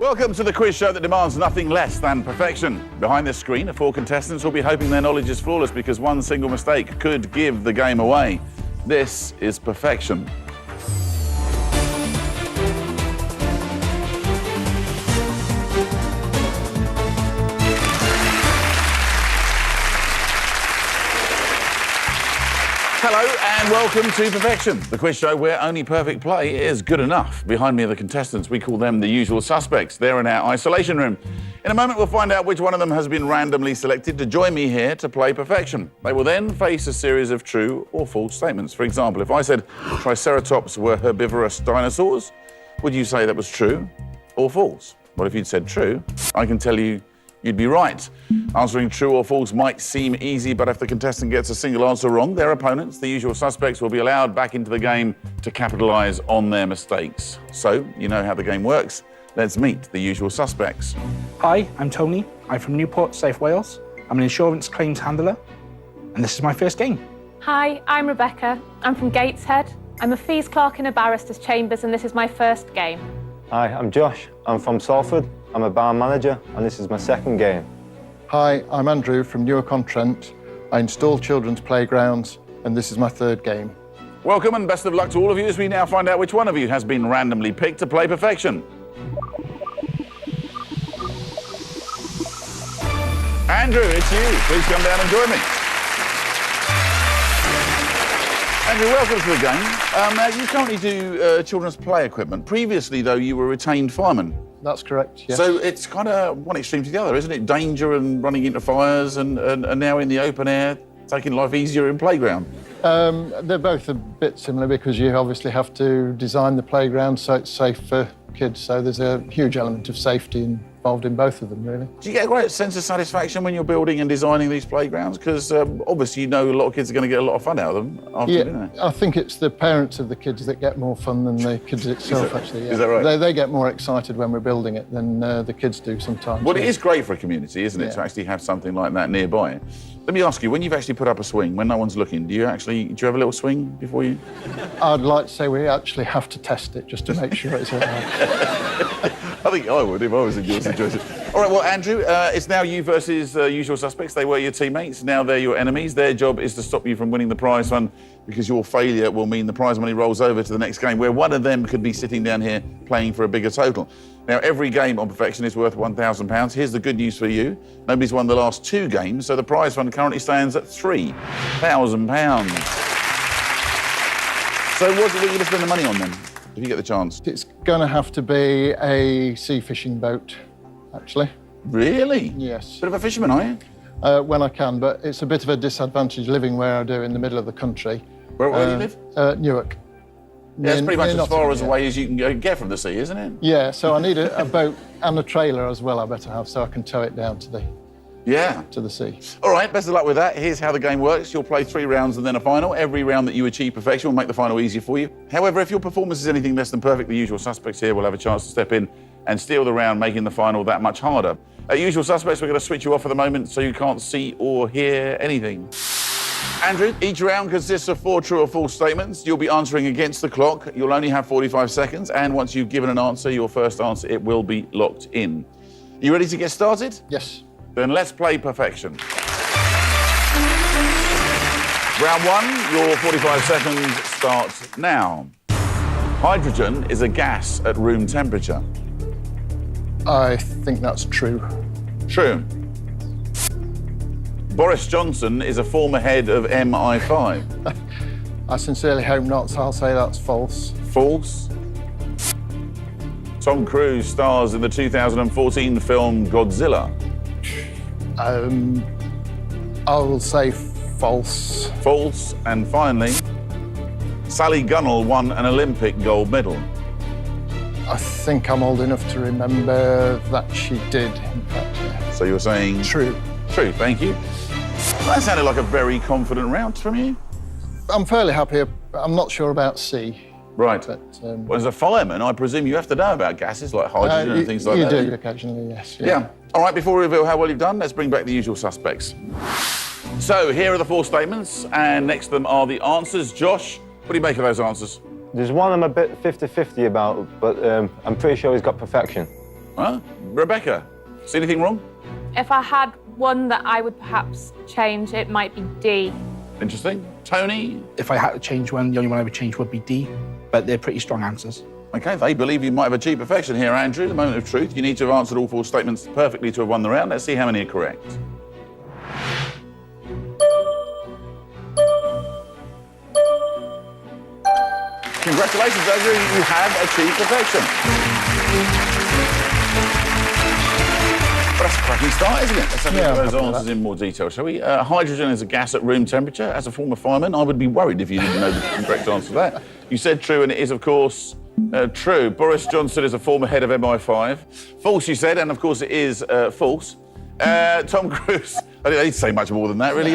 Welcome to the quiz show that demands nothing less than perfection. Behind this screen, the 4 contestants will be hoping their knowledge is flawless because one single mistake could give the game away. This is perfection. Hello and welcome to Perfection, the quiz show where only perfect play is good enough. Behind me are the contestants. We call them the usual suspects. They're in our isolation room. In a moment, we'll find out which one of them has been randomly selected to join me here to play Perfection. They will then face a series of true or false statements. For example, if I said Triceratops were herbivorous dinosaurs, would you say that was true or false? Well, if you'd said true, I can tell you you'd be right. Answering true or false might seem easy, but if the contestant gets a single answer wrong, their opponents, the usual suspects, will be allowed back into the game to capitalise on their mistakes. So, you know how the game works. Let's meet the usual suspects. Hi, I'm Tony. I'm from Newport, South Wales. I'm an insurance claims handler, and this is my first game. Hi, I'm Rebecca. I'm from Gateshead. I'm a fees clerk in a barrister's chambers, and this is my first game. Hi, I'm Josh. I'm from Salford. I'm a bar manager, and this is my second game. Hi, I'm Andrew from Newark-on-Trent. I install children's playgrounds, and this is my third game. Welcome and best of luck to all of you as we now find out which one of you has been randomly picked to play Perfection. Andrew, it's you. Please come down and join me. Andrew, welcome to the game. You currently do children's play equipment. Previously, though, you were a retained fireman. That's correct, yes. So it's kind of one extreme to the other, isn't it? Danger and running into fires and now in the open air, taking life easier in playground. They're both a bit similar because you obviously have to design the playground so it's safe for kids. So there's a huge element of safety involved in both of them, really. Do you get a great sense of satisfaction when you're building and designing these playgrounds? Because obviously you know a lot of kids are going to get a lot of fun out of them after doing it. I think it's the parents of the kids that get more fun than the kids itself, actually. Yeah. Is that right? They get more excited when we're building it than the kids do sometimes. Well, it is great for a community, isn't it, to actually have something like that nearby. Let me ask you, when you've actually put up a swing, when no one's looking, do you have a little swing before you? I'd like to say we actually have to test it just to make sure it's all right. I think I would if I was in your situation. All right, well, Andrew, it's now you versus usual suspects. They were your teammates, now they're your enemies. Their job is to stop you from winning the prize fund because your failure will mean the prize money rolls over to the next game where one of them could be sitting down here playing for a bigger total. Now, every game on Perfection is worth £1,000. Here's the good news for you. Nobody's won the last 2 games, so the prize fund currently stands at £3,000. So what are you going to spend the money on then, if you get the chance? It's going to have to be a sea fishing boat, actually. Really? Yes. Bit of a fisherman, are you? When I can, but it's a bit of a disadvantage living where I do in the middle of the country. Where do you live? Newark. Yeah, it's pretty much as far Nottingham, away as you can get from the sea, isn't it? Yeah, so I need a boat and a trailer as well, I better have, so I can tow it down to the sea. All right, best of luck with that. Here's how the game works. You'll play 3 rounds and then a final. Every round that you achieve perfection will make the final easier for you. However, if your performance is anything less than perfect, the usual suspects here will have a chance to step in and steal the round, making the final that much harder. Usual suspects, we're going to switch you off for the moment so you can't see or hear anything. Andrew, each round consists of 4 true or false statements. You'll be answering against the clock. You'll only have 45 seconds, and once you've given an answer, your first answer, it will be locked in. You ready to get started? Yes. Then let's play Perfection. Round 1, your 45 seconds starts now. Hydrogen is a gas at room temperature. I think that's true. True. Boris Johnson is a former head of MI5. I sincerely hope not, so I'll say that's false. False. Tom Cruise stars in the 2014 film Godzilla. I will say false. False. And finally, Sally Gunnell won an Olympic gold medal. I think I'm old enough to remember that she did, in fact. Yeah. So you're saying? True. True, thank you. That sounded like a very confident round from you. I'm fairly happy. I'm not sure about C. Right. But, well, as a fireman, I presume you have to know about gases like hydrogen and things like you that. do occasionally, yes. Yeah. All right, before we reveal how well you've done, let's bring back the usual suspects. So here are the 4 statements, and next to them are the answers. Josh, what do you make of those answers? There's one I'm a bit 50-50 about, but I'm pretty sure he's got perfection. Huh? Rebecca, see anything wrong? If I had one that I would perhaps change, it might be D. Interesting. Tony? If I had to change one, the only one I would change would be D, but they're pretty strong answers. Okay, they believe you might have achieved perfection here, Andrew. The moment of truth. You need to have answered all 4 statements perfectly to have won the round. Let's see how many are correct. Congratulations, Andrew. You have achieved perfection. But that's a cracking start, isn't it? Let's have a look at those answers in more detail, shall we? Hydrogen is a gas at room temperature. As a former fireman, I would be worried if you didn't know the correct answer to that. You said true, and it is, of course, true. Boris Johnson is a former head of MI5. False, you said, and of course it is false. Tom Cruise, I didn't need to say much more than that, really.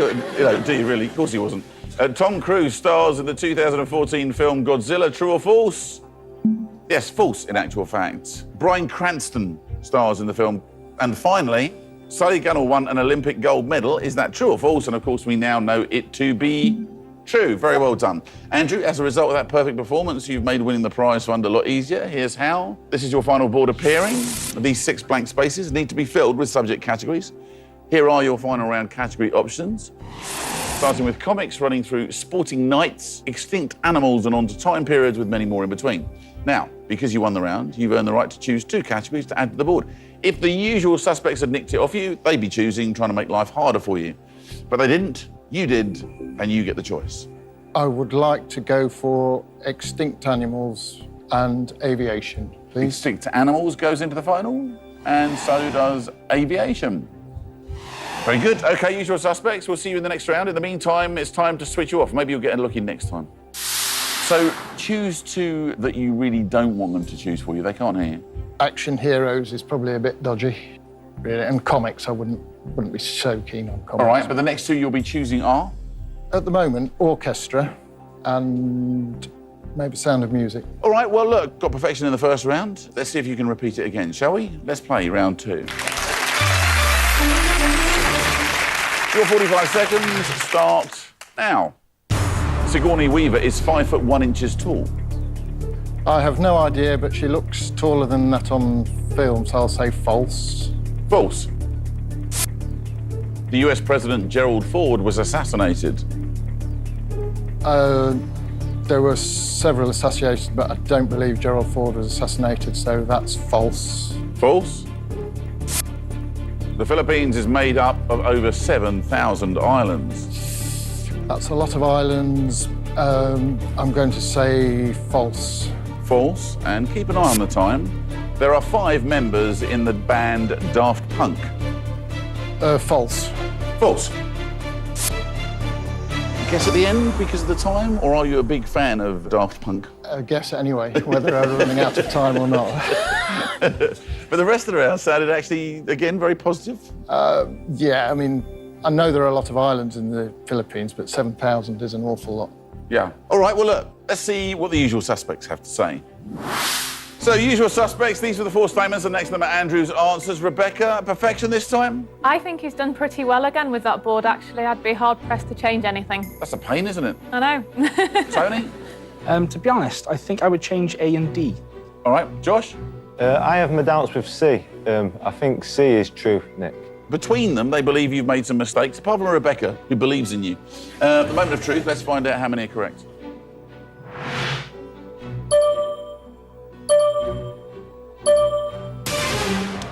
Do you really? Of course he wasn't. Tom Cruise stars in the 2014 film Godzilla. True or false? Yes, false, in actual fact. Bryan Cranston stars in the film. And finally, Sally Gunnell won an Olympic gold medal. Is that true or false? And of course, we now know it to be true. Very well done. Andrew, as a result of that perfect performance, you've made winning the prize fund a lot easier. Here's how. This is your final board appearing. These 6 blank spaces need to be filled with subject categories. Here are your final round category options. Starting with comics, running through sporting nights, extinct animals, and on to time periods with many more in between. Now, because you won the round, you've earned the right to choose 2 categories to add to the board. If the usual suspects had nicked it off you, they'd be choosing, trying to make life harder for you. But they didn't, you did, and you get the choice. I would like to go for extinct animals and aviation, please. Extinct animals goes into the final, and so does aviation. Very good. OK, usual suspects. We'll see you in the next round. In the meantime, it's time to switch you off. Maybe you'll get a look in next time. So choose 2 that you really don't want them to choose for you. They can't hear you. Action heroes is probably a bit dodgy, really. And comics, I wouldn't be so keen on comics. All right, but the next 2 you'll be choosing are? At the moment, orchestra and maybe Sound of Music. All right, well, look, got perfection in the first round. Let's see if you can repeat it again, shall we? Let's play round 2. Your 45 seconds start now. Sigourney Weaver is 5'1" tall. I have no idea, but she looks taller than that on film, so I'll say false. False. The US President Gerald Ford was assassinated. There were several assassinations, but I don't believe Gerald Ford was assassinated, so that's false. False. The Philippines is made up of over 7,000 islands. That's a lot of islands. I'm going to say false. False. And keep an eye on the time. There are 5 members in the band Daft Punk. False. False. Guess at the end because of the time, or are you a big fan of Daft Punk? Guess anyway, whether I'm running out of time or not. But the rest of the round sounded actually, again, very positive. Yeah, I mean, I know there are a lot of islands in the Philippines, but 7,000 is an awful lot. Yeah. All right, well, look, let's see what the usual suspects have to say. So, usual suspects, these were the 4 statements, and next to them are Andrew's answers. Rebecca, perfection this time? I think he's done pretty well again with that board, actually. I'd be hard-pressed to change anything. That's a pain, isn't it? I know. Tony? To be honest, I think I would change A and D. All right, Josh? I have my doubts with C. I think C is true, Nick. Between them, they believe you've made some mistakes, apart from Rebecca, who believes in you. The moment of truth, let's find out how many are correct.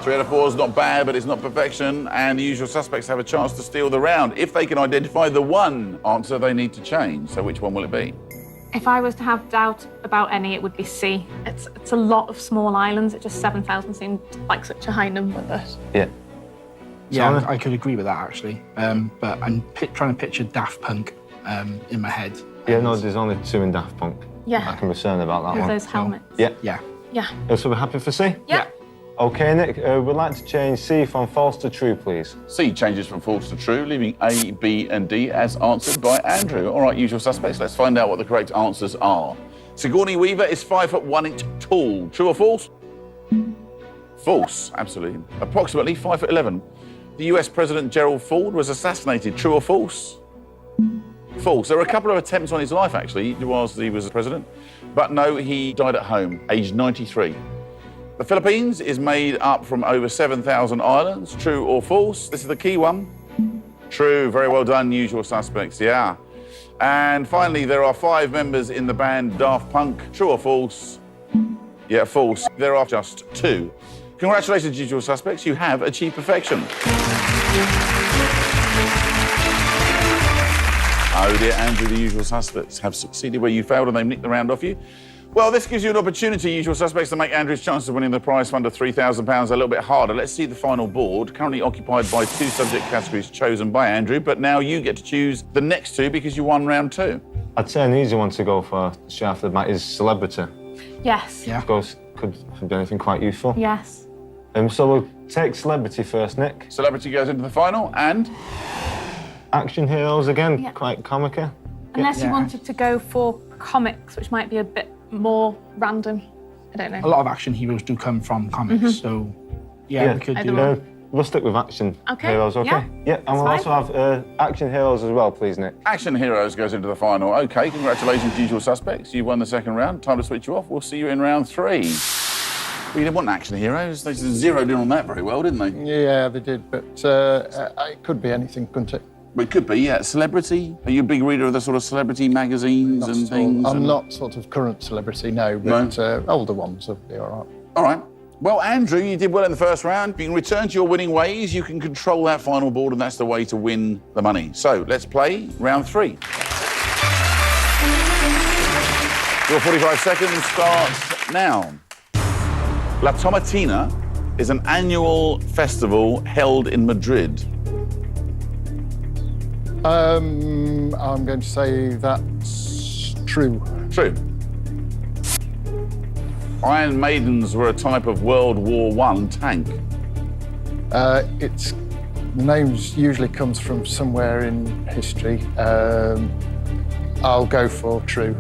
Three out of 4 is not bad, but it's not perfection, and the usual suspects have a chance to steal the round if they can identify the one answer they need to change. So which one will it be? If I was to have doubt about any, it would be C. It's a lot of small islands. It just 7,000 seemed like such a high number. But Yeah. Yeah, I could agree with that, actually. But I'm trying to picture Daft Punk in my head. Yeah, no, there's only 2 in Daft Punk. Yeah. I can be certain about that with one. those helmets. Yeah. Yeah. Yeah. So we're happy for C? Yeah. OK, Nick, we'd like to change C from false to true, please. C changes from false to true, leaving A, B, and D as answered by Andrew. All right, usual suspects, let's find out what the correct answers are. Sigourney Weaver is 5'1" tall. True or false? False, absolutely. Approximately 5'11". The US President Gerald Ford was assassinated. True or false? False. There were a couple of attempts on his life, actually, whilst he was president. But no, he died at home, aged 93. The Philippines is made up from over 7,000 islands. True or false? This is the key one. True. Very well done, Usual Suspects. Yeah. And finally, there are 5 members in the band Daft Punk. True or false? Yeah, false. There are just 2. Congratulations, Usual Suspects. You have achieved perfection. Oh dear, Andrew, the Usual Suspects have succeeded where you failed and they've nicked the round off you. Well, this gives you an opportunity, Usual Suspects, to make Andrew's chances of winning the prize fund of £3,000 a little bit harder. Let's see the final board, currently occupied by 2 subject categories chosen by Andrew, but now you get to choose the next 2 because you won round 2. I'd say an easy one to go for straight after the bat is celebrity. Yes. Yeah. Of course, could be anything quite useful. Yes. So we'll take celebrity first, Nick. Celebrity goes into the final, and Action heroes again, Yeah. quite comical. Unless you Yeah. wanted to go for comics, which might be a bit more random. I don't A know. lot of action heroes do come from comics, so yeah, we could Either do one. it. We'll stick with action Okay, heroes, okay? yeah. And we'll That's also have action heroes as well, please, Nick. Action Heroes goes into the final. OK, congratulations, Usual Suspects. You won the second round. Time to switch you off. We'll see you in round 3. Well, you didn't want Action Heroes. They zeroed in on that very well, didn't they? Yeah, they did, but it could be anything, couldn't it? Well, it could be, yeah. Celebrity? Are you a big reader of the sort of celebrity magazines Not and at all. things? I'm and- not sort of current celebrity, no, but older ones will be all right. All right. Well, Andrew, you did well in the first round. You can return to your winning ways. You can control that final board, and that's the way to win the money. So let's play round 3. Your 45 seconds starts now. La Tomatina is an annual festival held in Madrid. I'm going to say that's true. True. Iron Maidens were a type of World War I tank. Its names usually comes from somewhere in history. I'll go for true.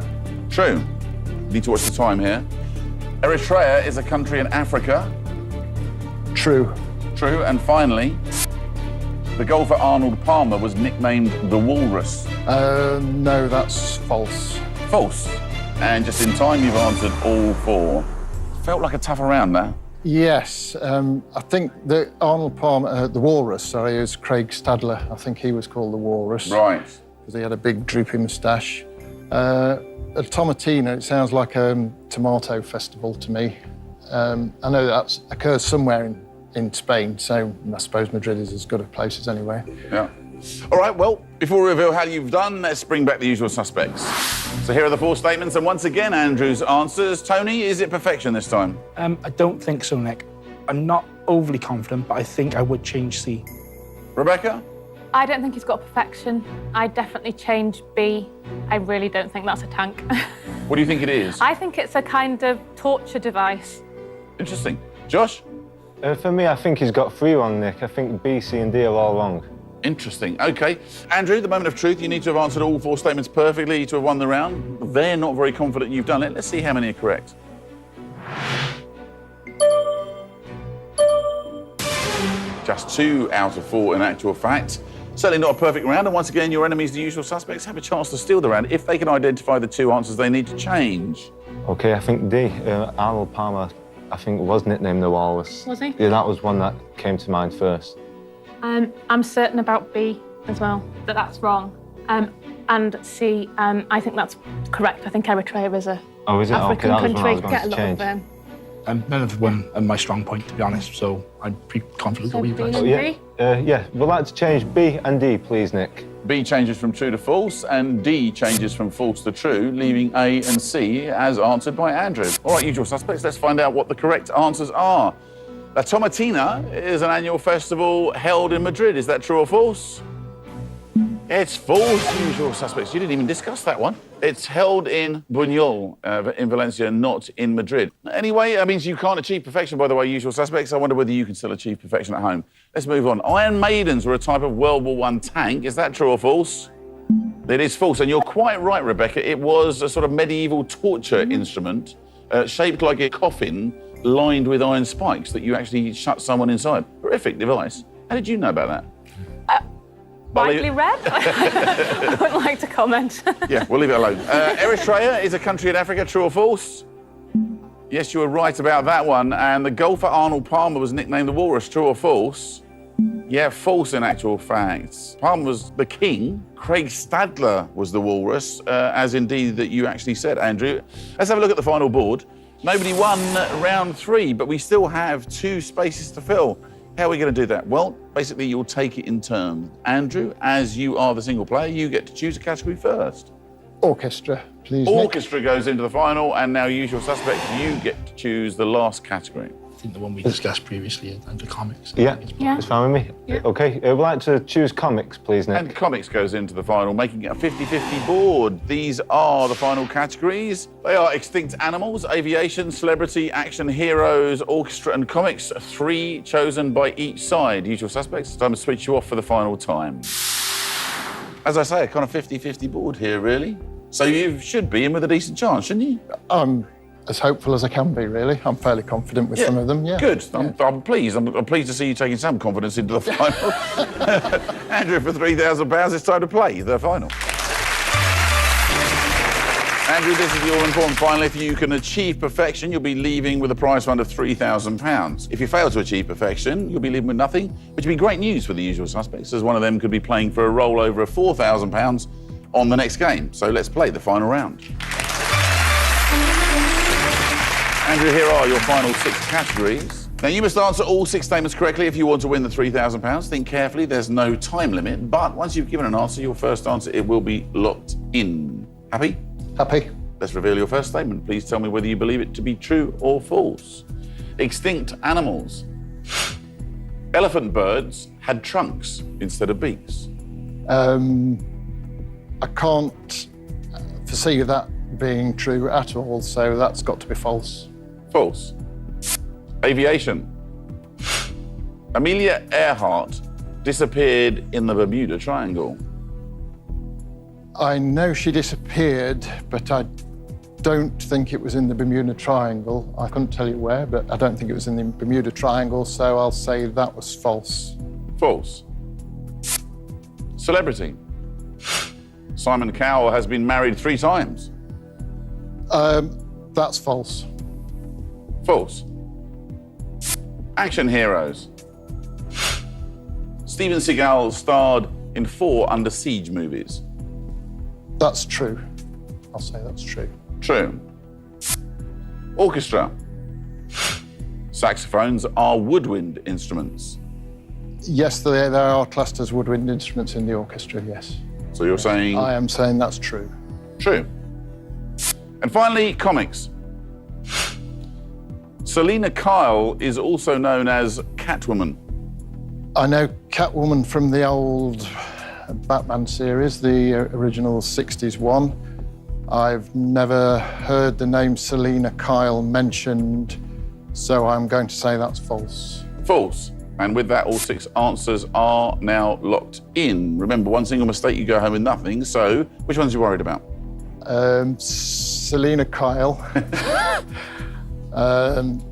True. Need to watch the time here. Eritrea is a country in Africa. True. True. And finally, the golfer Arnold Palmer was nicknamed the Walrus. No, that's false. False. And just in time, you've answered all 4. Felt like a tougher round there. Yes, I think the Arnold Palmer, the Walrus, sorry, is Craig Stadler. I think he was called the Walrus. Right. Because he had a big droopy moustache. A Tomatina, it sounds like a tomato festival to me. I know that occurs somewhere in Spain, so I suppose Madrid is as good a place as anywhere. Yeah. All right, well, before we reveal how you've done, let's bring back the usual suspects. So here are the 4 statements, and once again, Andrew's answers. Tony, is it perfection this time? I don't think so, Nick. I'm not overly confident, but I think I would change C. Rebecca? I don't think he's got perfection. I'd definitely change B. I really don't think that's a tank. What do you think it is? I think it's a kind of torture device. Interesting. Josh? For me, I think he's got 3 wrong, Nick. I think B, C and D are all wrong. Interesting. OK. Andrew, the moment of truth, you need to have answered all 4 statements perfectly to have won the round. They're not very confident you've done it. Let's see how many are correct. Just 2 out of 4 in actual fact. Certainly not a perfect round, and once again, your enemies, the usual suspects, have a chance to steal the round if they can identify the 2 answers they need to change. OK, I think D. Arnold Palmer, I think was nicknamed the Walrus. Was he? Yeah, that was one that came to mind first. I'm certain about B as well, that that's wrong. And C, I think that's correct. I think Eritrea is a Oh, is it? African OK, that was one I country. was going Get a to lot change. of None of them are my strong point, to be honest, so I'm pretty confident So with you B guys. and Yeah, D? yeah, we'd like to change B and D, please, Nick. B changes from true to false, and D changes from false to true, leaving A and C as answered by Andrew. All right, usual suspects, let's find out what the correct answers are. La Tomatina is an annual festival held in Madrid. Is that true or false? It's false, usual suspects. You didn't even discuss that one. It's held in Buñol, in Valencia, not in Madrid. Anyway, that means you can't achieve perfection, by the way, usual suspects. I wonder whether you can still achieve perfection at home. Let's move on. Iron Maidens were a type of World War I tank. Is that true or false? It is false, and you're quite right, Rebecca. It was a sort of medieval torture instrument shaped like a coffin lined with iron spikes that you actually shut someone inside. Horrific device. How did you know about that? Widely read? I wouldn't like to comment. Yeah, we'll leave it alone. Eritrea is a country in Africa, true or false? Yes, you were right about that one. And the golfer Arnold Palmer was nicknamed the Walrus. True or false? Yeah, false in actual fact. Palmer was the king. Craig Stadler was the Walrus, as indeed that you actually said, Andrew. Let's have a look at the final board. Nobody won round 3, but we still have 2 spaces to fill. How are we going to do that? Well, basically, you'll take it in turn. Andrew, as you are the single player, you get to choose a category first. Orchestra, please. Nick. Orchestra goes into the final, and now Usual Suspects, you get to choose the last category. I think the one we discussed previously under comics. Yeah, Yeah. it's fine with me. Yeah. Okay, we'd like to choose comics, please, Nick. And comics goes into the final, making it a 50-50 board. These are the final categories. They are extinct animals, aviation, celebrity, action heroes, orchestra, and comics. 3 chosen by each side. Usual Suspects, it's time to switch you off for the final time. As I say, a kind of 50-50 board here, really. So you should be in with a decent chance, shouldn't you? I'm as hopeful as I can be, really. I'm fairly confident with some of them, yeah. Good. I'm pleased. I'm pleased to see you taking some confidence into the final. Andrew, for £3,000, it's time to play the final. Andrew, this is the all-important final. If you can achieve perfection, you'll be leaving with a prize fund of £3,000. If you fail to achieve perfection, you'll be leaving with nothing, which would be great news for the Usual Suspects, as one of them could be playing for a rollover of £4,000 on the next game. So let's play the final round. Andrew, here are your final 6 categories. Now, you must answer all 6 statements correctly if you want to win the £3,000. Think carefully, there's no time limit, but once you've given an answer, your first answer, it will be locked in. Happy? Happy? Let's reveal your first statement. Please tell me whether you believe it to be true or false. Extinct animals. Elephant birds had trunks instead of beaks. I can't foresee that being true at all, so that's got to be false. False. Aviation. Amelia Earhart disappeared in the Bermuda Triangle. I know she disappeared, but I don't think it was in the Bermuda Triangle. I couldn't tell you where, but I don't think it was in the Bermuda Triangle, so I'll say that was false. False. Celebrity. Simon Cowell has been married 3 times. That's false. False. Action heroes. Steven Seagal starred in 4 Under Siege movies. That's true. I'll say that's true. True. Orchestra. Saxophones are woodwind instruments. Yes, there are classed as woodwind instruments in the orchestra, yes. So you're saying I am saying that's true. true. And finally, comics. Selina Kyle is also known as Catwoman. I know Catwoman from the old Batman series, the original 60s one. I've never heard the name Selina Kyle mentioned, so I'm going to say that's false. False. And with that, all 6 answers are now locked in. Remember, one single mistake, you go home with nothing. So, which ones are you worried about? Selina Kyle,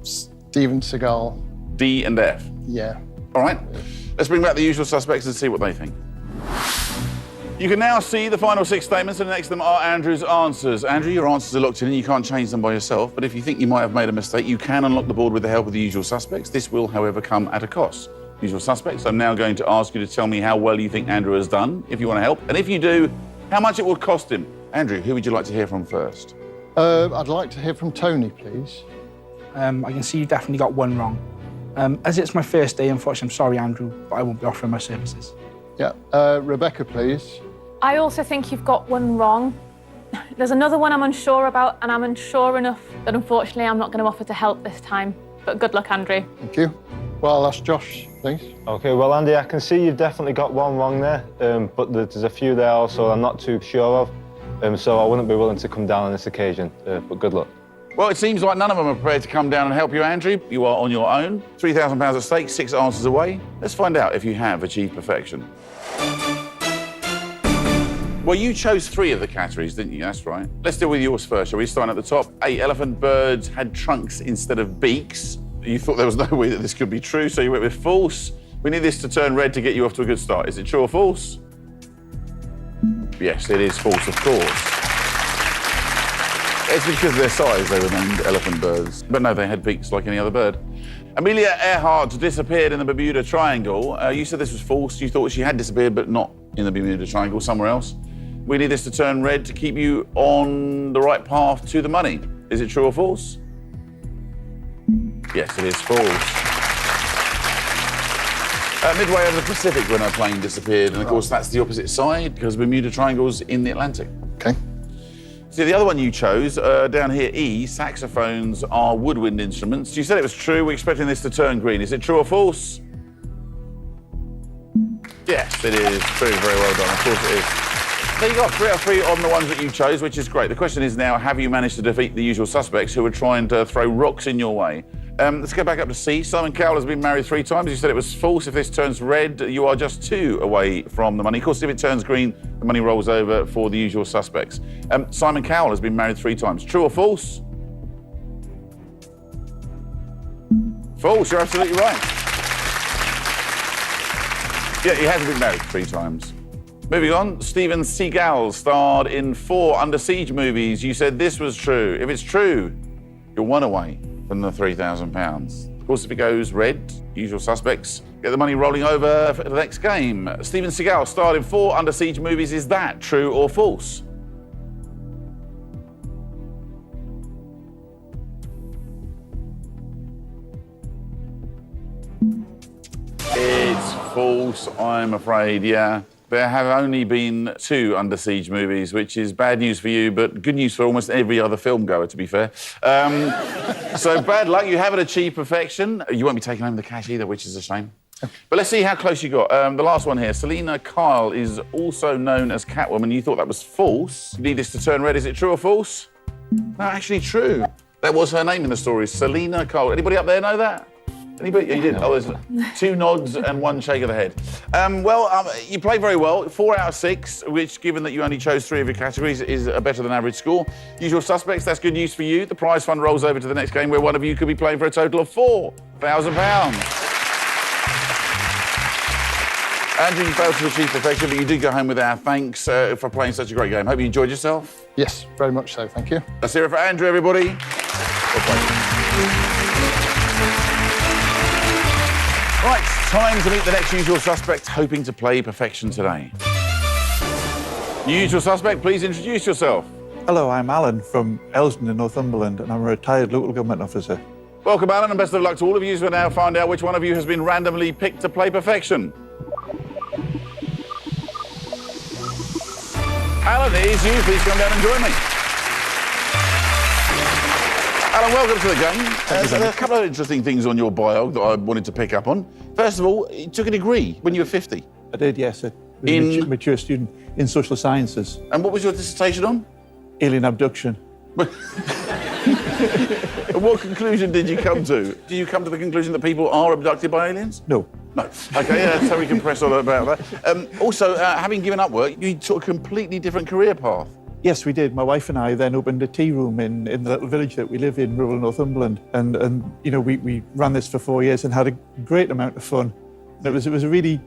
Steven Seagal. D and F. Yeah. All right, let's bring back the Usual Suspects and see what they think. You can now see the final 6 statements, and next to them are Andrew's answers. Andrew, your answers are locked in and you can't change them by yourself, but if you think you might have made a mistake, you can unlock the board with the help of the Usual Suspects. This will, however, come at a cost. Usual Suspects, I'm now going to ask you to tell me how well you think Andrew has done, if you want to help, and if you do, how much it will cost him. Andrew, who would you like to hear from first? I'd like to hear from Tony, please. I can see you definitely got 1 wrong. As it's my first day, unfortunately, I'm sorry, Andrew, but I won't be offering my services. Yeah. Rebecca, please. I also think you've got 1 wrong. There's another one I'm unsure about, and I'm unsure enough that unfortunately I'm not going to offer to help this time. But good luck, Andrew. Thank you. Well, I'll ask Josh, please. Okay, well, Andy, I can see you've definitely got 1 wrong there, but there's a few there also I'm not too sure of, so I wouldn't be willing to come down on this occasion, but good luck. Well, it seems like none of them are prepared to come down and help you, Andrew. You are on your own. £3,000 at stake, 6 answers away. Let's find out if you have achieved perfection. Well, you chose 3 of the categories, didn't you? That's right. Let's deal with yours first, shall we? Starting at the top. 8 elephant birds had trunks instead of beaks. You thought there was no way that this could be true, so you went with false. We need this to turn red to get you off to a good start. Is it true or false? Yes, it is false, of course. It's because of their size they were named elephant birds. But no, they had beaks like any other bird. Amelia Earhart disappeared in the Bermuda Triangle. You said this was false. You thought she had disappeared, but not in the Bermuda Triangle, somewhere else. We need this to turn red to keep you on the right path to the money. Is it true or false? Yes, it is false. Midway over the Pacific when our plane disappeared, and of course that's the opposite side because Bermuda Triangle's in the Atlantic. Okay. See, the other one you chose, down here, E, saxophones are woodwind instruments. You said it was true. We're expecting this to turn green. Is it true or false? Yes, it is true. Very well done. Of course it is. So you got 3 out of 3 on the ones that you chose, which is great. The question is now, have you managed to defeat the usual suspects who are trying to throw rocks in your way? Let's go back up to C. Simon Cowell has been married 3 times. You said it was false. If this turns red, you are just 2 away from the money. Of course, if it turns green, the money rolls over for the usual suspects. Simon Cowell has been married 3 times. True or false? False. You're absolutely right. Yeah, he has been married 3 times. Moving on, Steven Seagal starred in 4 Under Siege movies. You said this was true. If it's true, you're 1 away from the £3,000. Of course, if it goes red, usual suspects get the money rolling over for the next game. Steven Seagal starred in 4 Under Siege movies. Is that true or false? It's false, I'm afraid, yeah. There have only been 2 Under Siege movies, which is bad news for you, but good news for almost every other film goer, to be fair. So bad luck, you haven't achieved perfection. You won't be taking home the cash either, which is a shame. But let's see how close you got. The last one here, Selena Kyle is also known as Catwoman. You thought that was false. You need this to turn red. Is it true or false? No, actually true. That was her name in the story, Selena Kyle. Anybody up there know that? Anybody? You did? Oh, there's 2 nods and 1 shake of the head. You played very well. 4 out of 6, which, given that you only chose 3 of your categories, is a better than average score. Usual suspects, that's good news for you. The prize fund rolls over to the next game where one of you could be playing for a total of £4,000. Andrew, you failed to achieve perfection, but you did go home with our thanks for playing such a great game. Hope you enjoyed yourself. Yes, very much so. Thank you. Let's hear it for Andrew, everybody. Well played. Right, time to meet the next usual suspect hoping to play perfection today. Usual suspect, please introduce yourself. Hello, I'm Alan from Elsdon in Northumberland, and I'm a retired local government officer. Welcome, Alan, and best of luck to all of you. So we'll now find out which one of you has been randomly picked to play perfection. Alan, it is you. Please come down and join me. Alan, welcome to the game. There are a couple of interesting things on your bio that I wanted to pick up on. First of all, you took a degree when you were 50. I did, yes. I was In- a mature student in social sciences, And what was your dissertation on? alien abduction. And what conclusion did you come to? Did you come to the conclusion that people are abducted by aliens? No. No. Okay, yeah, that's how we can press on about that. Also, having given up work, you took a completely different career path. Yes, we did. My wife and I then opened a tea room in the little village that we live in, rural Northumberland. And you know, we ran this for 4 years and had a great amount of fun. And it was a really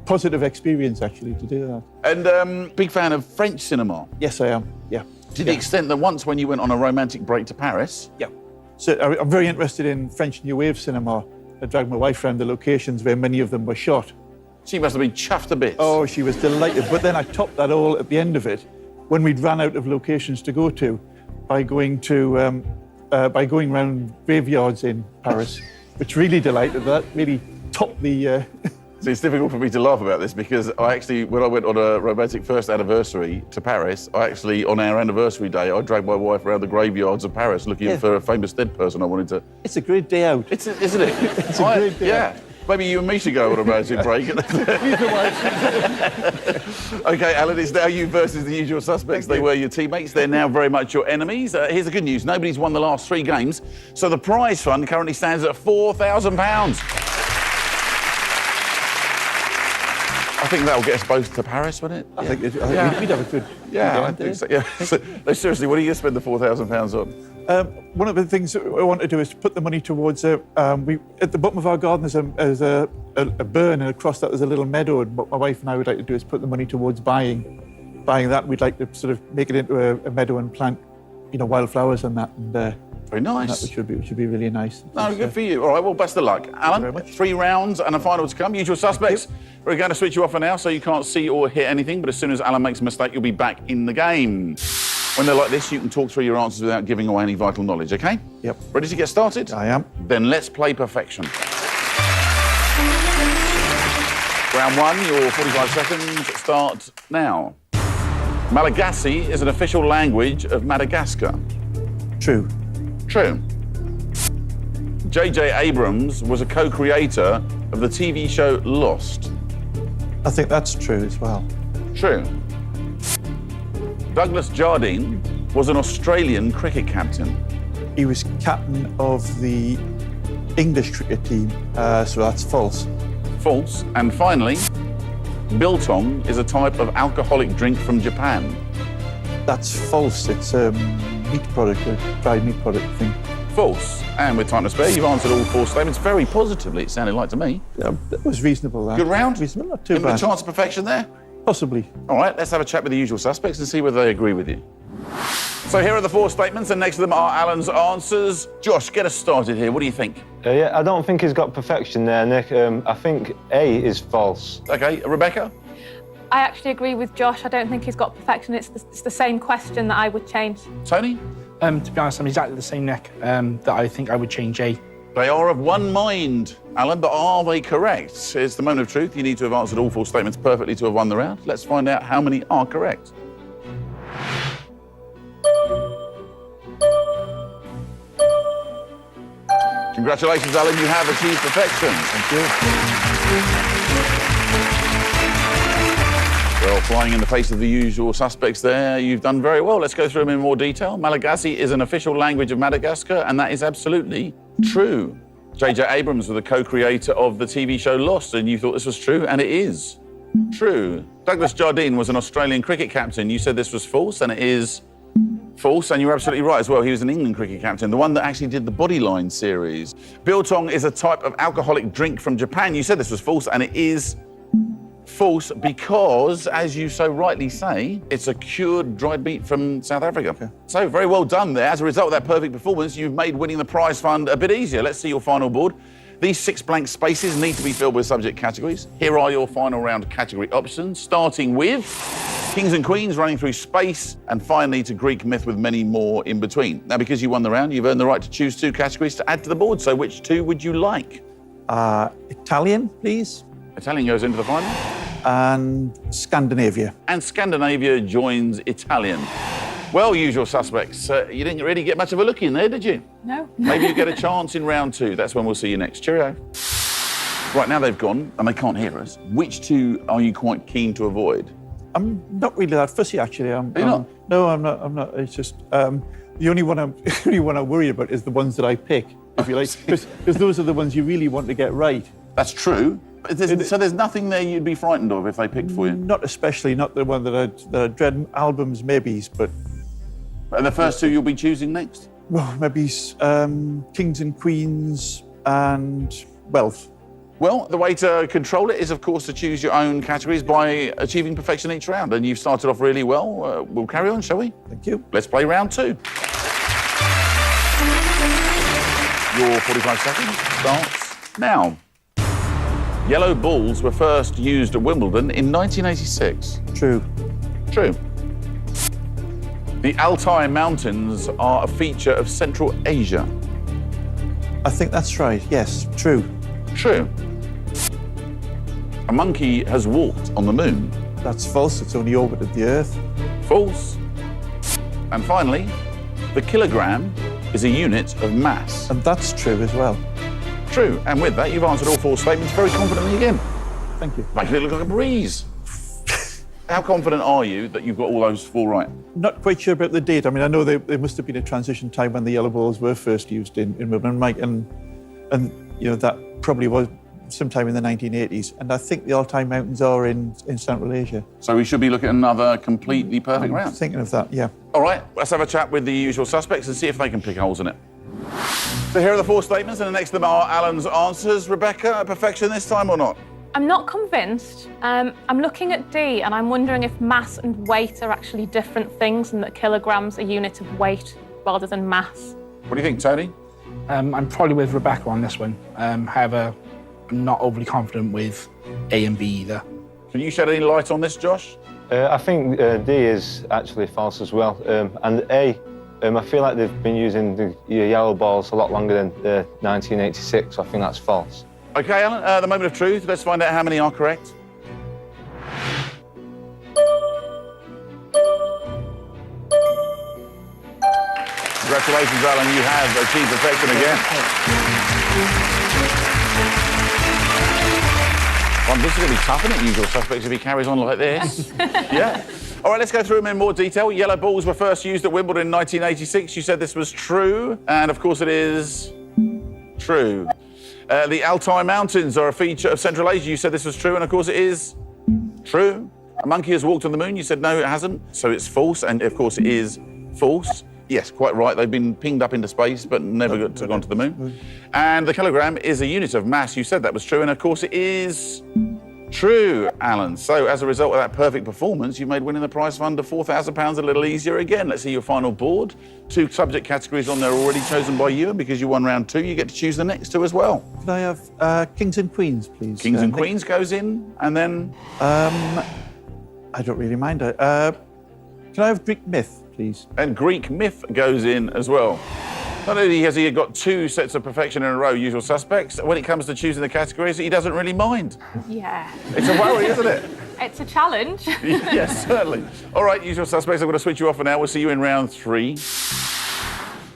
positive experience, actually, to do that. And big fan of French cinema. Yes, I am, yeah. To the extent that once when you went on a romantic break to Paris, Yeah. So I'm very interested in French New Wave cinema. I dragged my wife around the locations where many of them were shot. she must have been chuffed to bits. Oh, she was delighted. But then I topped that all at the end of it when we'd ran out of locations to go to by going around graveyards in Paris, which really delighted that, really topped the... So it's difficult for me to laugh about this because I actually, when I went on a romantic first anniversary to Paris, on our anniversary day, I dragged my wife around the graveyards of Paris looking for a famous dead person I wanted to... It's a great day out. Isn't it? It's a great day Yeah. out. Maybe you and me should go on a romantic break. OK, Alan, it's now you versus the usual suspects. They were your teammates. They're now very much your enemies. Here's the good news. Nobody's won the last 3 games. So the prize fund currently stands at £4,000. I think that'll get us both to Paris, won't it? I think we'd have a good Yeah, I weekend think so. there. Yeah. So, no, seriously, what are you going to spend the £4,000 on? One of the things that I want to do is to put the money towards at the bottom of our garden there's a burn, and across that there's a little meadow. And what my wife and I would like to do is put the money towards buying that. We'd like to sort of make it into a meadow and plant wildflowers and that, and Very that nice. which would be really nice. No, good for you. All right, well, best of luck. Alan, very much. 3 rounds and a final to come. Usual suspects. We're going to switch you off for now so you can't see or hear anything, but as soon as Alan makes a mistake, you'll be back in the game. When they're like this, you can talk through your answers without giving away any vital knowledge, OK? Yep. Ready to get started? I am. Then let's play perfection. Round 1, your 45 seconds start now. Malagasy is an official language of Madagascar. True. True. J.J. Abrams was a co-creator of the TV show Lost. I think that's true as well. True. Douglas Jardine was an Australian cricket captain. He was captain of the English cricket team, so that's false. False. And finally, biltong is a type of alcoholic drink from Japan. That's false. It's a meat product, a dried meat product thing. False. And with time to spare, you've answered all 4 statements very positively, it sounded like to me. Yeah, that was reasonable. That. Good round? Reasonable, not too Give them a bad. chance of perfection there? Possibly. All right, let's have a chat with the usual suspects and see whether they agree with you. So here are the 4 statements, and next to them are Alan's answers. Josh, get us started here. What do you think? Yeah, I don't think he's got perfection there, Nick. I think A is false. OK, Rebecca? I actually agree with Josh. I don't think he's got perfection. It's the same question that I would change. Tony? To be honest, I'm exactly the same, Nick, that I think I would change A. They are of one mind, Alan, but are they correct? It's the moment of truth. You need to have answered all 4 statements perfectly to have won the round. Let's find out how many are correct. Congratulations, Alan. You have achieved perfection. Thank you. Well, flying in the face of the usual suspects there, you've done very well. Let's go through them in more detail. Malagasy is an official language of Madagascar, and that is absolutely true. J.J. Abrams was the co-creator of the TV show Lost, and you thought this was true, and it is true. Douglas Jardine was an Australian cricket captain. You said this was false, and it is false, and you're absolutely right as well. He was an England cricket captain, the one that actually did the Bodyline series. Biltong is a type of alcoholic drink from Japan. You said this was false, and it is false because, as you so rightly say, it's a cured dried meat from South Africa. Okay. So very well done there. As a result of that perfect performance, you've made winning the prize fund a bit easier. Let's see your final board. These 6 blank spaces need to be filled with subject categories. Here are your final round category options, starting with kings and queens, running through space, and finally to Greek myth with many more in between. Now, because you won the round, you've earned the right to choose 2 categories to add to the board. So which 2 would you like? Italian, please, Italian goes into the final. and Scandinavia. And Scandinavia joins Italian. Well, usual suspects, you didn't really get much of a look in there, did you? No. Maybe you get a chance in round 2. That's when we'll see you next. Cheerio. Right, now they've gone and they can't hear us. Which 2 are you quite keen to avoid? I'm not really that fussy, actually. Are you not? No, I'm not. I'm not. It's just the only one I'm worried about is the ones that I pick, if you like, because those are the ones you really want to get right. That's true. So there's nothing there you'd be frightened of if they picked for you? Not especially, not the one that I dread. Albums, maybes, but And the first 2 you'll be choosing next? well, maybe Kings and Queens and Wealth. Well, the way to control it is, of course, to choose your own categories by achieving perfection each round. And you've started off really well. We'll carry on, shall we? Thank you. Let's play round 2. Your 45 seconds starts now. Yellow balls were first used at Wimbledon in 1986. True. True. The Altai Mountains are a feature of Central Asia. I think that's right. Yes. True. True. A monkey has walked on the moon. That's false. It's only orbited the Earth. False. And finally, the kilogram is a unit of mass. And that's true as well. True. And with that, you've answered all 4 statements very confidently again. Thank you. Making it look like a breeze. How confident are you that you've got all those 4 right? Not quite sure about the date. I mean, I know there must have been a transition time when the yellow balls were first used in Wimbledon, Mike, and you know that probably was sometime in the 1980s. And I think the Altai Mountains are in Central Asia. So we should be looking at another completely perfect I'm round. thinking of that. Yeah. All right, let's have a chat with the usual suspects and see if they can pick holes in it. So here are the 4 statements, and the next to them are Alan's answers. Rebecca, perfection this time or not? I'm not convinced. I'm looking at D and I'm wondering if mass and weight are actually different things and that kilograms are unit of weight rather than mass. What do you think, Tony? I'm probably with Rebecca on this one. However, I'm not overly confident with A and B either. Can you shed any light on this, Josh? I think D is actually false as well. And A, I feel like they've been using the yellow balls a lot longer than 1986, so I think that's false. OK, Alan, the moment of truth. Let's find out how many are correct. Congratulations, Alan. You have achieved perfection again. Well, this is going to be tough, isn't it, Usual Suspects, if he carries on like this? Yeah. All right, let's go through them in more detail. Yellow balls were first used at Wimbledon in 1986. You said this was true, and of course it is true. The Altai Mountains are a feature of Central Asia. You said this was true, and of course it is true. A monkey has walked on the moon. You said no, it hasn't. So it's false, and of course it is false. Yes, quite right. They've been pinged up into space, but never gone to the moon. And the kilogram is a unit of mass. You said that was true, and of course it is true, Alan. So as a result of that perfect performance, you've made winning the prize fund of £4,000 a little easier again. Let's see your final board. 2 subject categories on there already chosen by you, and because you won round 2, you get to choose the next 2 as well. Can I have Kings and Queens, please? Kings and Queens goes in, and then... I don't really mind. Can I have Greek myth, please? And Greek myth goes in as well. Not only has he got 2 sets of perfection in a row, Usual Suspects, when it comes to choosing the categories, he doesn't really mind. Yeah. It's a worry, isn't it? It's a challenge. Yes, certainly. All right, Usual Suspects, I'm going to switch you off for now. We'll see you in round 3.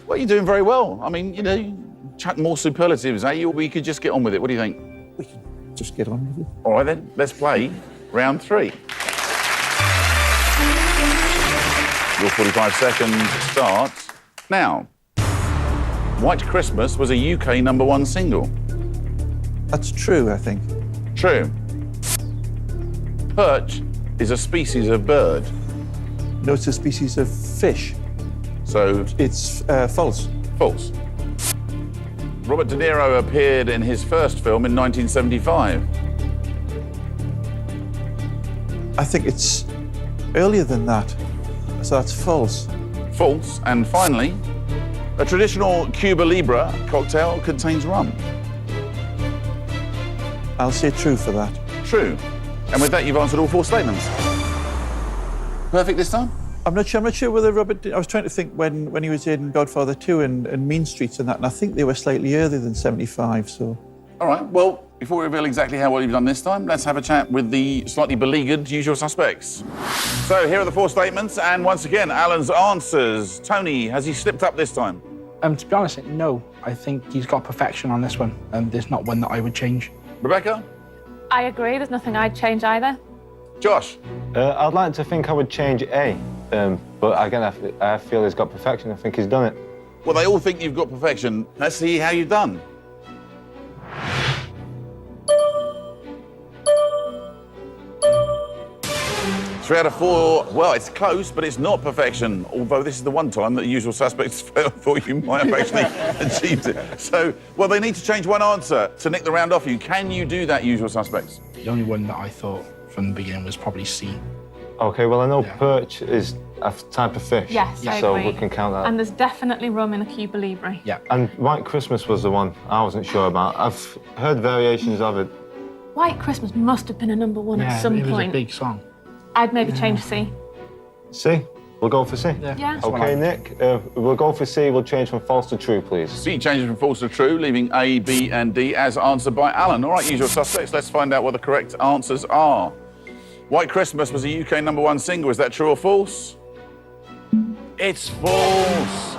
Well, you're doing very well. I mean, you know, chuck more superlatives, eh? We could just get on with it. What do you think? We can just get on with it. All right, then. Let's play round 3. Your 45 seconds starts now. White Christmas was a UK #1 single. That's true, I think. True. Perch is a species of bird. No, it's a species of fish. So, It's false. false. Robert De Niro appeared in his first film in 1975. I think it's earlier than that, so that's false. False. And finally, a traditional Cuba Libre cocktail contains rum. I'll say true for that. True. And with that, you've answered all 4 statements. Perfect this time? I'm not sure whether I was trying to think when he was in Godfather 2 and Mean Streets and that, and I think they were slightly earlier than 75, so... All right, well, before we reveal exactly how well you've done this time, let's have a chat with the slightly beleaguered Usual Suspects. So here are the 4 statements, and once again, Alan's answers. Tony, has he slipped up this time? To be honest, no. I think he's got perfection on this one, and there's not one that I would change. Rebecca? I agree. There's nothing I'd change either. Josh? I'd like to think I would change A, but again, I feel he's got perfection. I think he's done it. Well, they all think you've got perfection. Let's see how you've done. Three out of 4, well, it's close, but it's not perfection, although this is the one time that the Usual Suspects thought you might have actually achieved it. So, well, they need to change one answer to nick the round off you. Can you do that, Usual Suspects? The only one that I thought from the beginning was probably C. OK, well, I know perch is a type of fish. Yes, I so agree. we can count that. And there's definitely rum in a Cuba Libre. Yeah. And White Christmas was the one I wasn't sure about. I've heard variations of it. White Christmas must have been a #1 at some it was point. a big song. I'd maybe change C. C? We'll go for C? Yeah. OK, Nick, we'll go for C. We'll change from false to true, please. C changes from false to true, leaving A, B, and D as answered by Alan. All right, Usual Suspects, let's find out what the correct answers are. White Christmas was a UK #1 single. Is that true or false? It's false.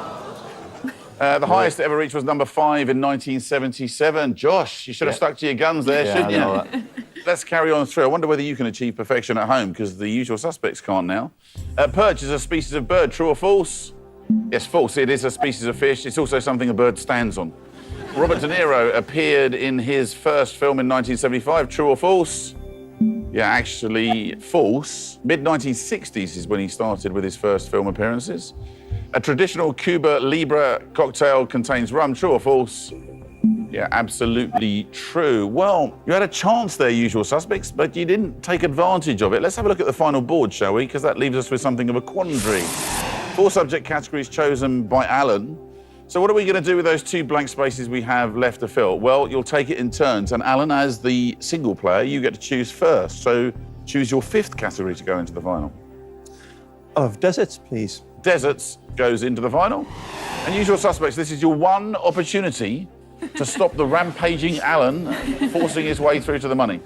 The highest it ever reached was #5 in 1977. Josh, you should have stuck to your guns there, shouldn't you? I know that. Let's carry on through. I wonder whether you can achieve perfection at home, because the Usual Suspects can't now. Perch is a species of bird. True or false? Yes, false. It is a species of fish. It's also something a bird stands on. Robert De Niro appeared in his first film in 1975. True or false? Yeah, actually false. Mid-1960s is when he started with his first film appearances. A traditional Cuba Libre cocktail contains rum. True or false? Yeah, absolutely true. Well, you had a chance there, usual suspects, but you didn't take advantage of it. Let's have a look at the final board, shall we? Because that leaves us with something of a quandary. 4 subject categories chosen by Alan. So what are we going to do with those 2 blank spaces we have left to fill? Well, you'll take it in turns. And Alan, as the single player, you get to choose first. So choose your 5th category to go into the final. I'll have deserts, please. Deserts goes into the final. And usual suspects, this is your one opportunity to stop the rampaging Alan forcing his way through to the money.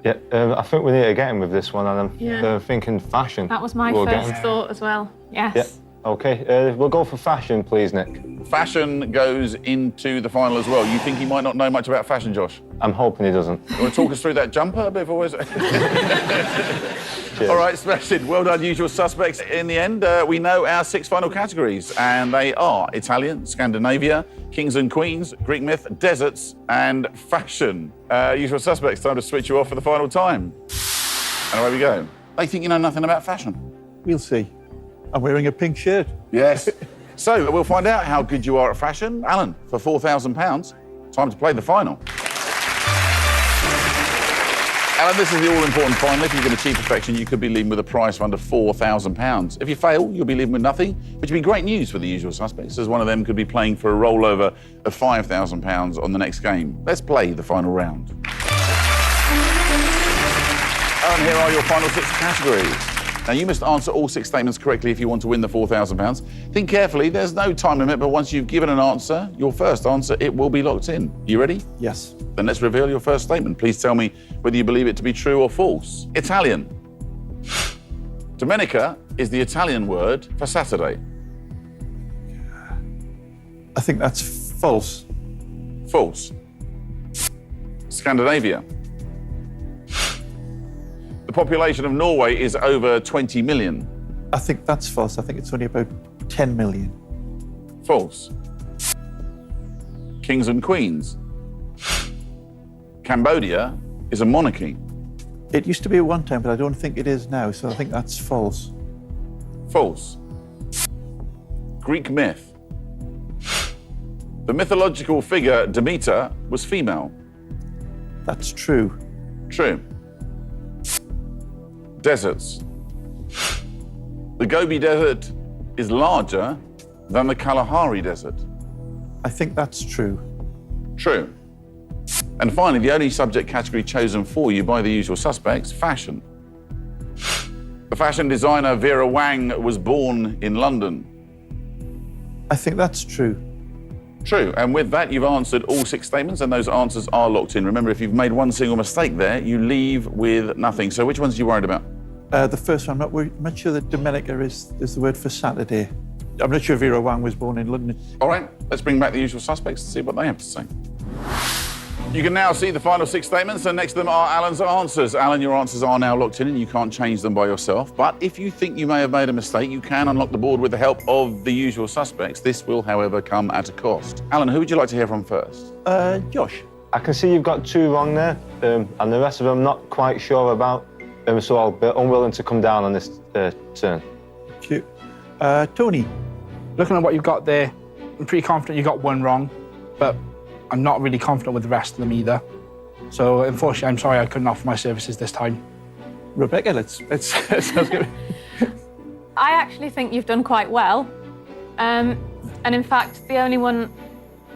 Yeah, I think we need to get him with this one, and I'm Yeah. thinking fashion. That was my We'll get first him. thought as well. Yes. Yeah, okay. We'll go for fashion, please, Nick. Fashion goes into the final as well. You think he might not know much about fashion, Josh? I'm hoping he doesn't. You want to talk us through that jumper before we... All right, splendid. Well done, usual suspects. In the end, we know our 6 final categories, and they are Italian, Scandinavia, kings and queens, Greek myth, deserts, and fashion. Usual suspects, time to switch you off for the final time. And away we go. They think you know nothing about fashion. We'll see. I'm wearing a pink shirt. Yes. So we'll find out how good you are at fashion. Alan, for £4,000, time to play the final. Alan, this is the all-important final. If you can achieve perfection, you could be leaving with a prize of under £4,000. If you fail, you'll be leaving with nothing, which would be great news for the usual suspects, as one of them could be playing for a rollover of £5,000 on the next game. Let's play the final round. And here are your final 6 categories. Now, you must answer all 6 statements correctly if you want to win the £4,000. Think carefully, there's no time limit, but once you've given an answer, your first answer, it will be locked in. You ready? Yes. Then let's reveal your first statement. Please tell me whether you believe it to be true or false. Italian. Domenica is the Italian word for Saturday. I think that's false. False. Scandinavia. The population of Norway is over 20 million. I think that's false. I think it's only about 10 million. False. Kings and queens. Cambodia is a monarchy. It used to be at one time, but I don't think it is now, so I think that's false. False. Greek myth. The mythological figure Demeter was female. That's true. True. Deserts. The Gobi Desert is larger than the Kalahari Desert. I think that's true. True. And finally, the only subject category chosen for you by the usual suspects, fashion. The fashion designer Vera Wang was born in London. I think that's true. True. And with that, you've answered all 6 statements, and those answers are locked in. Remember, if you've made one single mistake there, you leave with nothing. So which ones are you worried about? The first one, I'm not sure that Domenica is the word for Saturday. I'm not sure Vera Wang was born in London. All right, let's bring back the usual suspects and see what they have to say. You can now see the final 6 statements, and next to them are Alan's answers. Alan, your answers are now locked in, and you can't change them by yourself. But if you think you may have made a mistake, you can unlock the board with the help of the usual suspects. This will, however, come at a cost. Alan, who would you like to hear from first? Josh. I can see you've got 2 wrong there, and the rest of them I'm not quite sure about, so I'll be unwilling to come down on this turn. Cute. Tony. Looking at what you've got there, I'm pretty confident you got 1 wrong, but I'm not really confident with the rest of them either. So unfortunately, I'm sorry I couldn't offer my services this time. Rebecca, let's give I actually think you've done quite well. And in fact, the only one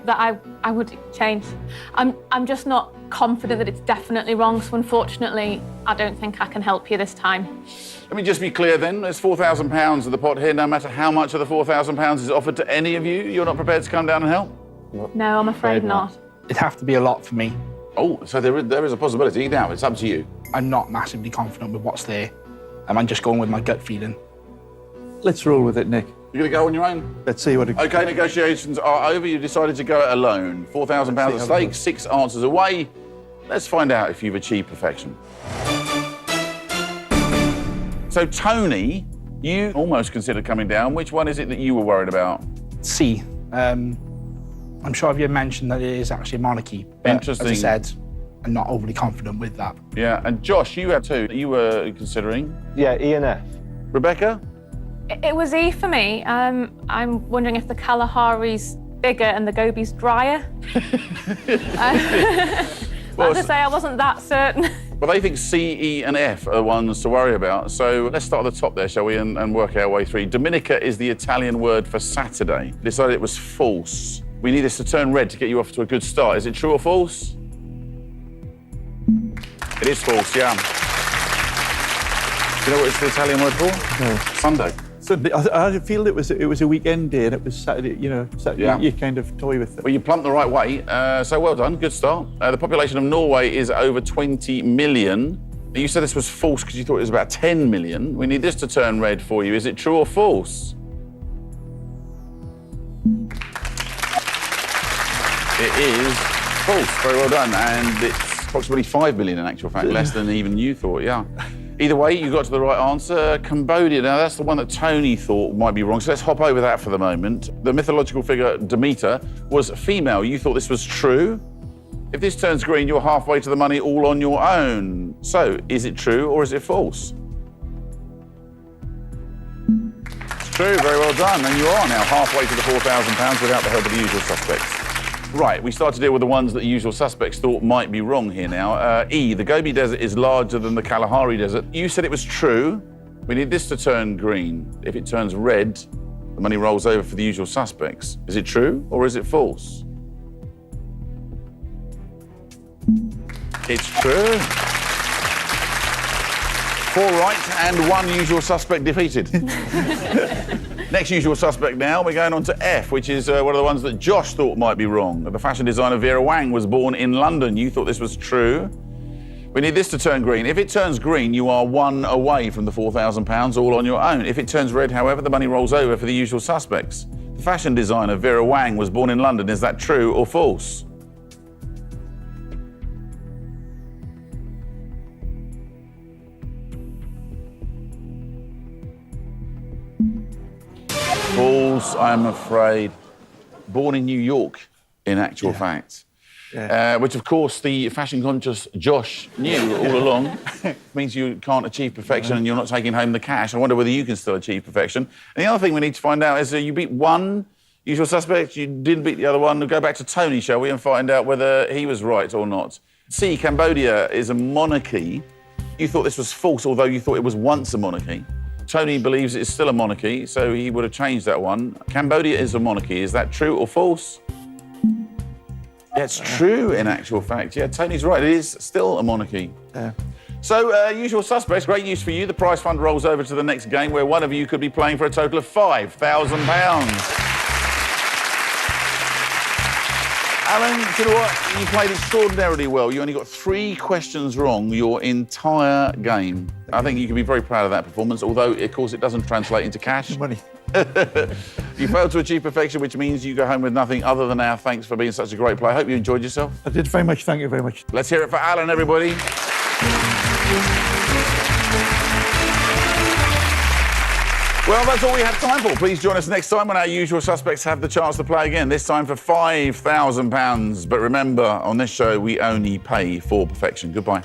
that I would change, I'm just not confident that it's definitely wrong. So unfortunately, I don't think I can help you this time. Let me just be clear then. There's £4,000 of the pot here. No matter how much of the £4,000 is offered to any of you, you're not prepared to come down and help? No, I'm afraid not. It'd have to be a lot for me. Oh, so there is a possibility. Now, it's up to you. I'm not massively confident with what's there. I'm just going with my gut feeling. Let's roll with it, Nick. You're going to go on your own? Let's see what it... OK, negotiations are over. You decided to go it alone. £4,000 at stake, 6 answers away. Let's find out if you've achieved perfection. So, Tony, you almost considered coming down. Which one is it that you were worried about? C. I'm sure you mentioned that it is actually a monarchy. But Interesting. As I said, I'm not overly confident with that. Yeah, and Josh, you had 2. You were considering. Yeah, E and F. Rebecca? It was E for me. I'm wondering if the Kalahari's bigger and the gobies drier. Well, as I say, I wasn't that certain. Well, they think C, E, and F are the ones to worry about. So let's start at the top there, shall we, and work our way through. Dominica is the Italian word for Saturday. Decided it was false. We need this to turn red to get you off to a good start. Is it true or false? It is false, yeah. Do you know what it's the Italian word for? No. Sunday. Sunday. I feel it was a weekend day and it was Saturday. You know, Saturday, Yeah. you kind of toy with it. Well, you plumped the right way, so well done, good start. The population of Norway is over 20 million. You said this was false because you thought it was about 10 million. We need this to turn red for you. Is it true or false? It is false, very well done, and it's approximately 5 million in actual fact, less than even you thought, yeah. Either way, you got to the right answer. Cambodia, now that's the one that Tony thought might be wrong, so let's hop over that for the moment. The mythological figure Demeter was female. You thought this was true. If this turns green, you're halfway to the money all on your own. So, is it true or is it false? It's true, very well done. And you are now halfway to the £4,000 without the help of the usual suspects. Right, we start to deal with the ones that the usual suspects thought might be wrong here now. E, the Gobi Desert is larger than the Kalahari Desert. You said it was true. We need this to turn green. If it turns red, the money rolls over for the usual suspects. Is it true or is it false? It's true. 4 right and 1 usual suspect defeated. Next usual suspect now, we're going on to F, which is one of the ones that Josh thought might be wrong. The fashion designer Vera Wang was born in London. You thought this was true. We need this to turn green. If it turns green, you are 1 away from the £4,000 all on your own. If it turns red, however, the money rolls over for the usual suspects. The fashion designer Vera Wang was born in London. Is that true or false? False, I'm afraid. Born in New York, in actual fact. Yeah. Which, of course, the fashion-conscious Josh knew all along. Means you can't achieve perfection and you're not taking home the cash. I wonder whether you can still achieve perfection. And the other thing we need to find out is you beat one usual suspect, you didn't beat the other one. We'll go back to Tony, shall we, and find out whether he was right or not. C, Cambodia is a monarchy. You thought this was false, although you thought it was once a monarchy. Tony believes it's still a monarchy, so he would have changed that one. Cambodia is a monarchy. Is that true or false? Yeah, it's true in actual fact. Yeah, Tony's right. It is still a monarchy. Yeah. So, usual suspects, great news for you. The prize fund rolls over to the next game where one of you could be playing for a total of £5,000. Alan, do you know what? You played extraordinarily well. You only got 3 questions wrong your entire game. I think you can be very proud of that performance, although, of course, it doesn't translate into cash. Money. You failed to achieve perfection, which means you go home with nothing other than our thanks for being such a great player. I hope you enjoyed yourself. I did very much. Thank you very much. Let's hear it for Alan, everybody. Well, that's all we have time for. Please join us next time when our usual suspects have the chance to play again, this time for £5,000. But remember, on this show, we only pay for perfection. Goodbye.